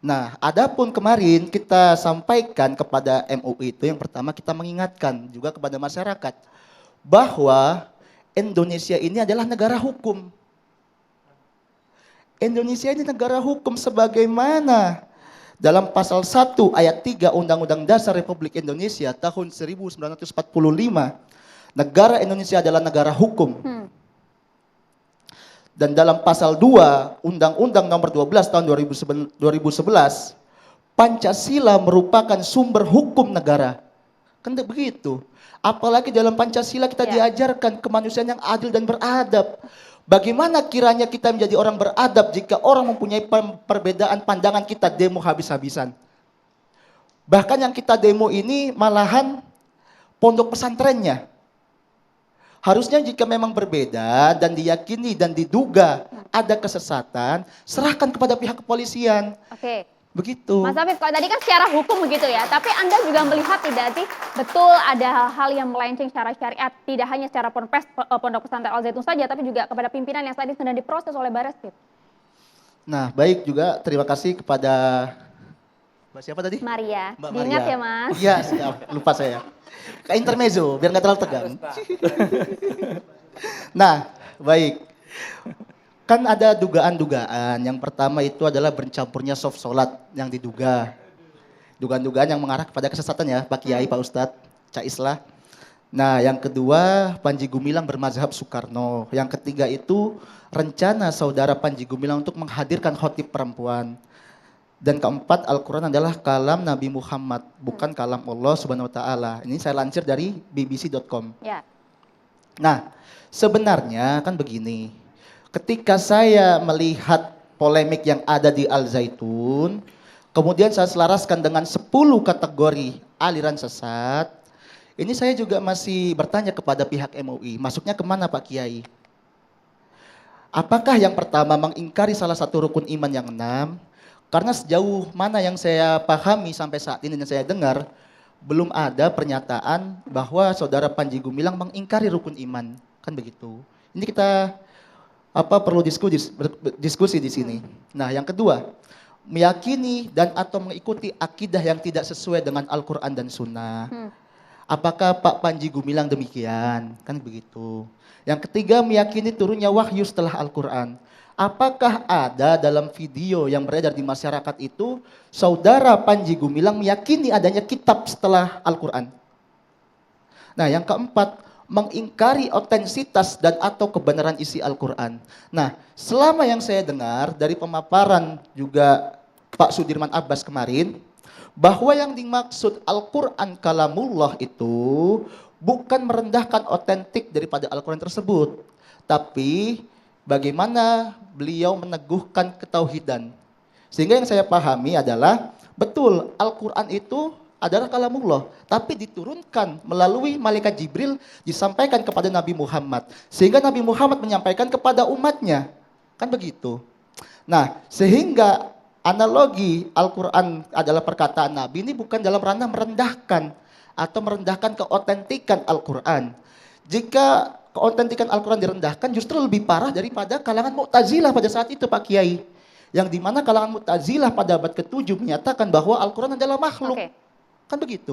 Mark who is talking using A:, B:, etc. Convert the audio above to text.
A: Nah, adapun kemarin kita sampaikan kepada MUI itu yang pertama kita mengingatkan juga kepada masyarakat bahwa Indonesia ini adalah negara hukum. Indonesia ini negara hukum sebagaimana dalam pasal 1 ayat 3 Undang-Undang Dasar Republik Indonesia tahun 1945, negara Indonesia adalah negara hukum. Dan dalam pasal 2 Undang-Undang nomor 12 tahun 2011, Pancasila merupakan sumber hukum negara. Kan begitu. Apalagi dalam Pancasila kita diajarkan kemanusiaan yang adil dan beradab. Bagaimana kiranya kita menjadi orang beradab jika orang mempunyai perbedaan pandangan kita demo habis-habisan. Bahkan yang kita demo ini malahan pondok pesantrennya. Harusnya jika memang berbeda dan diyakini dan diduga ada kesesatan, serahkan kepada pihak kepolisian.
B: Oke.
A: Begitu.
B: Mas Afif, kalau tadi kan secara hukum begitu ya, tapi Anda juga melihat tidak sih betul ada hal-hal yang melenceng secara syariat, tidak hanya secara ponpes Pondok Pesantren Al Zaitun saja, tapi juga kepada pimpinan yang saat ini sedang diproses oleh Barreskrim.
A: Nah, baik juga terima kasih kepada Mbak siapa tadi?
B: Maria.
A: Mbak
B: Diingat
A: Maria.
B: ya, Mas.
A: Iya, siap. Lupa saya. Kayak intermezzo, biar nggak terlalu tegang. Nah, baik. Kan ada dugaan-dugaan. Yang pertama itu adalah bercampurnya soft sholat yang diduga. Dugaan-dugaan yang mengarah kepada kesesatan ya, Pak Kiai, Pak Ustadz, Cak Islah. Nah, yang kedua, Panji Gumilang bermazhab Soekarno. Yang ketiga itu rencana saudara Panji Gumilang untuk menghadirkan khotib perempuan. Dan keempat, Al-Quran adalah kalam Nabi Muhammad, bukan kalam Allah Subhanahu Wa Taala. Ini saya lansir dari bbc.com.
B: Ya.
A: Nah, sebenarnya kan begini. Ketika saya melihat polemik yang ada di Al Zaitun, kemudian saya selaraskan dengan 10 kategori aliran sesat, ini saya juga masih bertanya kepada pihak MUI, masuknya kemana Pak Kiai? Apakah yang pertama mengingkari salah satu rukun iman yang 6? Karena sejauh mana yang saya pahami sampai saat ini dan saya dengar, belum ada pernyataan bahwa saudara Panji Gumilang mengingkari rukun iman. Kan begitu. Ini kita perlu diskusi di sini. Nah, yang kedua, meyakini dan atau mengikuti akidah yang tidak sesuai dengan Al-Quran dan Sunnah. Apakah Pak Panji Gumilang demikian? Kan begitu. Yang ketiga, meyakini turunnya wahyu setelah Al-Quran. Apakah ada dalam video yang beredar di masyarakat itu, saudara Panji Gumilang meyakini adanya kitab setelah Al-Quran? Nah, yang keempat, mengingkari otensitas dan atau kebenaran isi Al-Quran. Nah, selama yang saya dengar dari pemaparan juga Pak Sudirman Abbas kemarin, bahwa yang dimaksud Al-Quran kalamullah itu bukan merendahkan otentik daripada Al-Quran tersebut, tapi bagaimana beliau meneguhkan ketauhidan. Sehingga yang saya pahami adalah, betul Al-Quran itu adalah kalamullah, tapi diturunkan melalui malaikat Jibril, disampaikan kepada Nabi Muhammad. Sehingga Nabi Muhammad menyampaikan kepada umatnya. Kan begitu. Nah, sehingga analogi Al-Quran adalah perkataan Nabi ini bukan dalam ranah merendahkan atau merendahkan keotentikan Al-Quran. Jika keotentikan Al-Quran direndahkan, justru lebih parah daripada kalangan Mu'tazilah pada saat itu Pak Kiai. Yang dimana kalangan Mu'tazilah pada abad ke-7 menyatakan bahwa Al-Quran adalah makhluk. Kan begitu.